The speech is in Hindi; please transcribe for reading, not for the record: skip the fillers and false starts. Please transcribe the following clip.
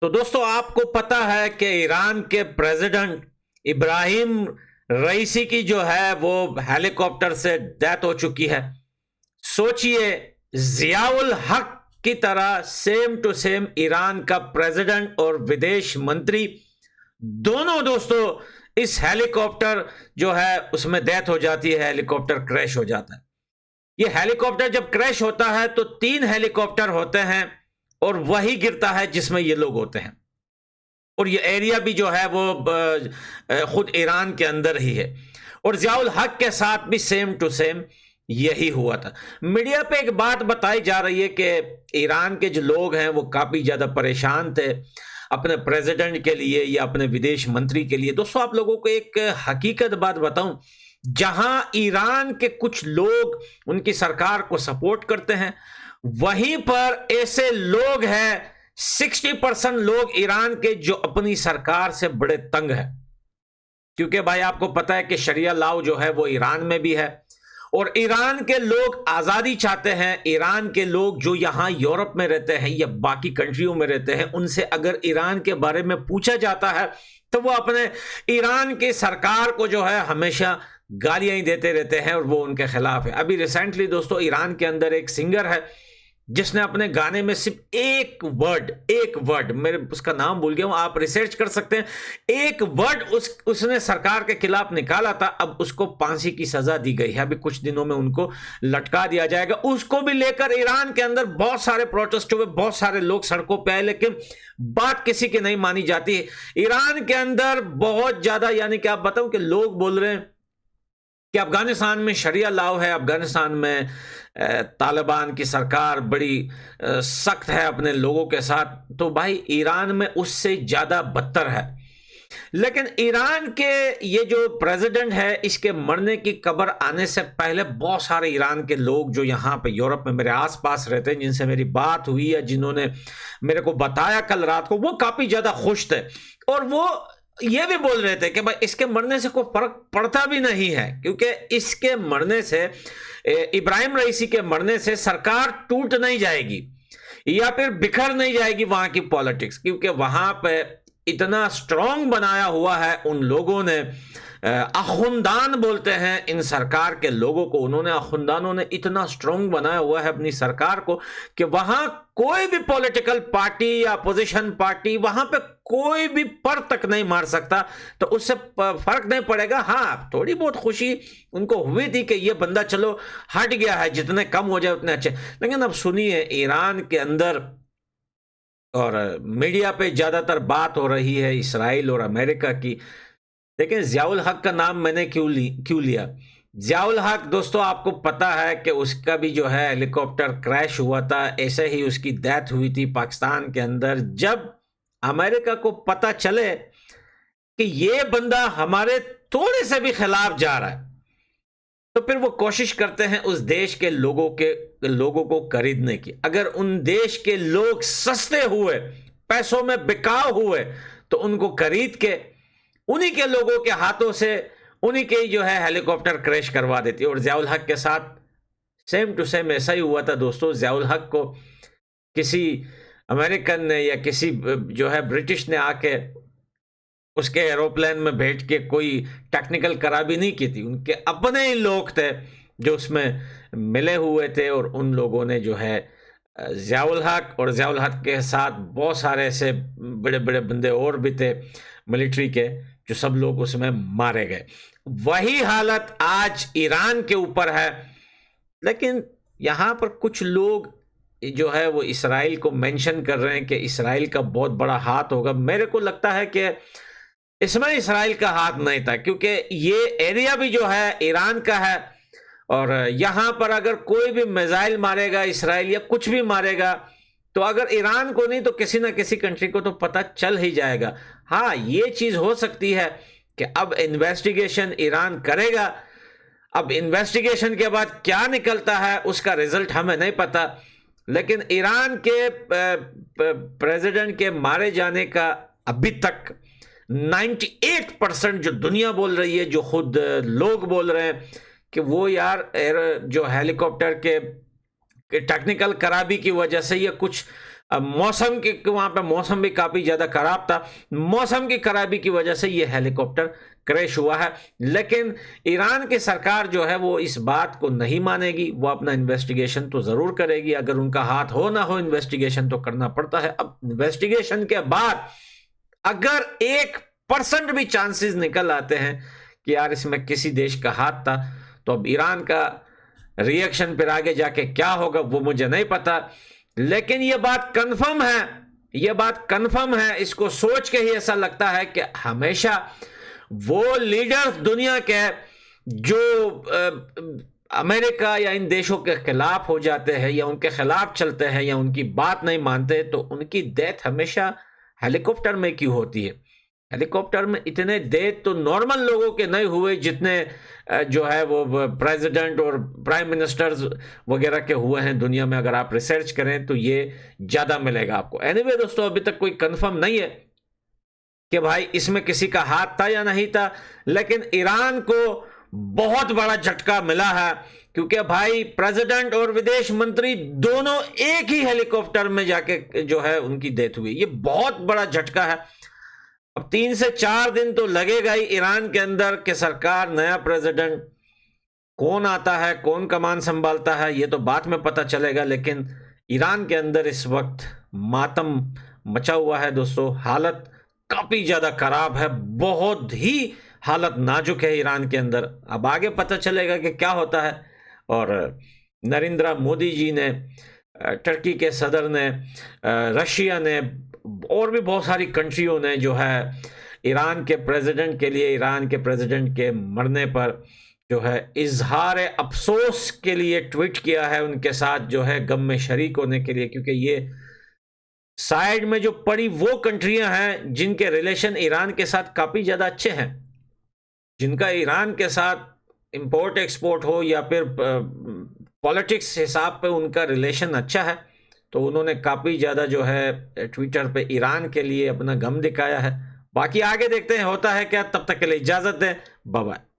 तो दोस्तों आपको पता है कि ईरान के प्रेसिडेंट इब्राहिम रईसी की जो है वो हेलीकॉप्टर से डेथ हो चुकी है। सोचिए, जियाउल हक की तरह सेम टू सेम ईरान का प्रेसिडेंट और विदेश मंत्री दोनों दोस्तों इस हेलीकॉप्टर जो है उसमें डेथ हो जाती है, हेलीकॉप्टर क्रैश हो जाता है। ये हेलीकॉप्टर जब क्रैश होता है तो 3 हेलीकॉप्टर होते हैं और वही गिरता है जिसमें ये लोग होते हैं। और ये एरिया भी जो है वो खुद ईरान के अंदर ही है। और जियाउल हक के साथ भी सेम टू सेम यही हुआ था। मीडिया पे एक बात बताई जा रही है कि ईरान के जो लोग हैं वो काफी ज्यादा परेशान थे अपने प्रेसिडेंट के लिए या अपने विदेश मंत्री के लिए। दोस्तों आप लोगों को एक हकीकत बात बताऊं, जहां ईरान के कुछ लोग उनकी सरकार को सपोर्ट करते हैं, वहीं पर ऐसे लोग हैं 60% लोग ईरान के जो अपनी सरकार से बड़े तंग है। क्योंकि भाई आपको पता है कि शरिया लॉ जो है वो ईरान में भी है और ईरान के लोग आजादी चाहते हैं। ईरान के लोग जो यहां यूरोप में रहते हैं या बाकी कंट्रियों में रहते हैं, उनसे अगर ईरान के बारे में पूछा जाता है तो वो अपने ईरान की सरकार को जो है हमेशा गालियां ही देते रहते हैं और वो उनके खिलाफ है। अभी रिसेंटली दोस्तों ईरान के अंदर एक सिंगर है जिसने अपने गाने में सिर्फ एक वर्ड मेरे उसका नाम भूल गया हूं, आप रिसर्च कर सकते हैं, एक वर्ड उसने सरकार के खिलाफ निकाला था। अब उसको फांसी की सजा दी गई है, अभी कुछ दिनों में उनको लटका दिया जाएगा। उसको भी लेकर ईरान के अंदर बहुत सारे प्रोटेस्ट हुए, बहुत सारे लोग सड़कों पे आए, लेकिन बात किसी की नहीं मानी जाती। ईरान के अंदर बहुत ज्यादा, यानी कि आप बताऊं कि लोग बोल रहे हैं कि अफगानिस्तान में शरिया लॉ है, अफगानिस्तान में तालिबान की सरकार बड़ी सख्त है अपने लोगों के साथ। तो भाई ईरान में उससे ज्यादा बदतर है। लेकिन ईरान के ये जो प्रेसिडेंट है, इसके मरने की खबर आने से पहले बहुत सारे ईरान के लोग जो यहाँ पे यूरोप में मेरे आसपास रहते हैं, जिनसे मेरी बात हुई या जिन्होंने मेरे को बताया कल रात को, वो काफी ज्यादा खुश थे। और वो ये भी बोल रहे थे कि भाई इसके मरने से कोई फर्क पड़ता भी नहीं है, क्योंकि इसके मरने से, इब्राहिम रईसी के मरने से सरकार टूट नहीं जाएगी या फिर बिखर नहीं जाएगी वहां की पॉलिटिक्स, क्योंकि वहां पे इतना स्ट्रांग बनाया हुआ है उन लोगों ने। अखुंदान बोलते हैं इन सरकार के लोगों को, उन्होंने अखुंदानों ने इतना स्ट्रांग बनाया हुआ है अपनी सरकार को कि वहां कोई भी पॉलिटिकल पार्टी या अपोजिशन पार्टी वहां पे कोई भी पर तक नहीं मार सकता। तो उससे फर्क नहीं पड़ेगा। हाँ, थोड़ी बहुत खुशी उनको हुई थी कि ये बंदा चलो हट गया है, जितने कम हो जाए उतने अच्छे। लेकिन अब सुनिए, ईरान के अंदर और मीडिया पे ज्यादातर बात हो रही है इसराइल और अमेरिका की। लेकिन जियाउल हक का नाम मैंने क्यों लिया? जियाउल हक दोस्तों आपको पता है कि उसका भी जो है हेलीकॉप्टर क्रैश हुआ था, ऐसे ही उसकी डेथ हुई थी पाकिस्तान के अंदर। जब अमेरिका को पता चले कि ये बंदा हमारे थोड़े से भी खिलाफ जा रहा है, तो फिर वो कोशिश करते हैं उस देश के लोगों को खरीदने की। अगर उन देश के लोग सस्ते हुए, पैसों में बिकाऊ हुए, तो उनको खरीद के उन्हीं के लोगों के हाथों से उन्हीं के ही जो है हेलीकॉप्टर क्रैश करवा देती है। और जियाउल हक के साथ सेम टू सेम ऐसा ही हुआ था दोस्तों। जियाउल हक को किसी अमेरिकन ने या किसी जो है ब्रिटिश ने आके उसके एरोप्लेन में बैठ के कोई टेक्निकल खराबी नहीं की थी, उनके अपने ही लोग थे जो उसमें मिले हुए थे। और उन लोगों ने जो है जियाउल हक और जियाउल हक के साथ बहुत सारे ऐसे बड़े बड़े बंदे और भी थे मिलिट्री के, जो सब लोग उसमें मारे गए। वही हालत आज ईरान के ऊपर है। लेकिन यहां पर कुछ लोग जो है वो इसराइल को मेंशन कर रहे हैं कि इसराइल का बहुत बड़ा हाथ होगा। मेरे को लगता है कि इसमें इसराइल का हाथ नहीं था, क्योंकि ये एरिया भी जो है ईरान का है और यहां पर अगर कोई भी मिसाइल मारेगा इसराइल या कुछ भी मारेगा, तो अगर ईरान को नहीं तो किसी ना किसी कंट्री को तो पता चल ही जाएगा। हाँ, ये चीज हो सकती है कि अब इन्वेस्टिगेशन ईरान करेगा। अब इन्वेस्टिगेशन के बाद क्या निकलता है उसका रिजल्ट हमें नहीं पता। लेकिन ईरान के प्रेसिडेंट के मारे जाने का अभी तक 98% जो दुनिया बोल रही है, जो खुद लोग बोल रहे हैं कि वो यार जो हेलीकॉप्टर के टेक्निकल खराबी की वजह से या कुछ अब मौसम के वहां पे मौसम भी काफी ज्यादा खराब था, मौसम की खराबी की वजह से ये हेलीकॉप्टर क्रैश हुआ है। लेकिन ईरान की सरकार जो है वो इस बात को नहीं मानेगी, वो अपना इन्वेस्टिगेशन तो जरूर करेगी। अगर उनका हाथ हो ना हो, इन्वेस्टिगेशन तो करना पड़ता है। अब इन्वेस्टिगेशन के बाद अगर 1% भी चांसेस निकल आते हैं कि यार इसमें किसी देश का हाथ था, तो अब ईरान का रिएक्शन फिर आगे जाके क्या होगा वो मुझे नहीं पता। लेकिन यह बात कंफर्म है, यह बात कंफर्म है, इसको सोच के ही ऐसा लगता है कि हमेशा वो लीडर्स दुनिया के जो अमेरिका या इन देशों के खिलाफ हो जाते हैं या उनके खिलाफ चलते हैं या उनकी बात नहीं मानते, तो उनकी डेथ हमेशा हेलीकॉप्टर में क्यों होती है। हेलीकॉप्टर में इतने डेथ तो नॉर्मल लोगों के नहीं हुए जितने जो है वो प्रेसिडेंट और प्राइम मिनिस्टर्स वगैरह के हुए हैं दुनिया में। अगर आप रिसर्च करें तो ये ज्यादा मिलेगा आपको। एनीवे दोस्तों, अभी तक कोई कंफर्म नहीं है कि भाई इसमें किसी का हाथ था या नहीं था, लेकिन ईरान को बहुत बड़ा झटका मिला है, क्योंकि भाई प्रेसिडेंट और विदेश मंत्री दोनों एक ही हेलीकॉप्टर में जाके जो है उनकी डेथ हुई। ये बहुत बड़ा झटका है। अब 3 से 4 दिन तो लगेगा ही ईरान के अंदर कि सरकार, नया प्रेसिडेंट कौन आता है, कौन कमान संभालता है, ये तो बाद में पता चलेगा। लेकिन ईरान के अंदर इस वक्त मातम मचा हुआ है दोस्तों। हालत काफी ज्यादा खराब है, बहुत ही हालत नाजुक है ईरान के अंदर। अब आगे पता चलेगा कि क्या होता है। और नरेंद्र मोदी जी ने, टर्की के सदर ने, रशिया ने और भी बहुत सारी कंट्रियों ने जो है ईरान के प्रेसिडेंट के लिए, ईरान के प्रेसिडेंट के मरने पर जो है इजहार अफसोस के लिए ट्वीट किया है, उनके साथ जो है गम में शरीक होने के लिए। क्योंकि ये साइड में जो पड़ी वो कंट्रियां हैं जिनके रिलेशन ईरान के साथ काफी ज्यादा अच्छे हैं, जिनका ईरान के साथ इंपोर्ट एक्सपोर्ट हो या फिर पॉलिटिक्स हिसाब पे उनका रिलेशन अच्छा है, तो उन्होंने काफी ज्यादा जो है ट्विटर पे ईरान के लिए अपना गम दिखाया है। बाकी आगे देखते हैं होता है क्या। तब तक के लिए इजाजत दें, बाय बाय।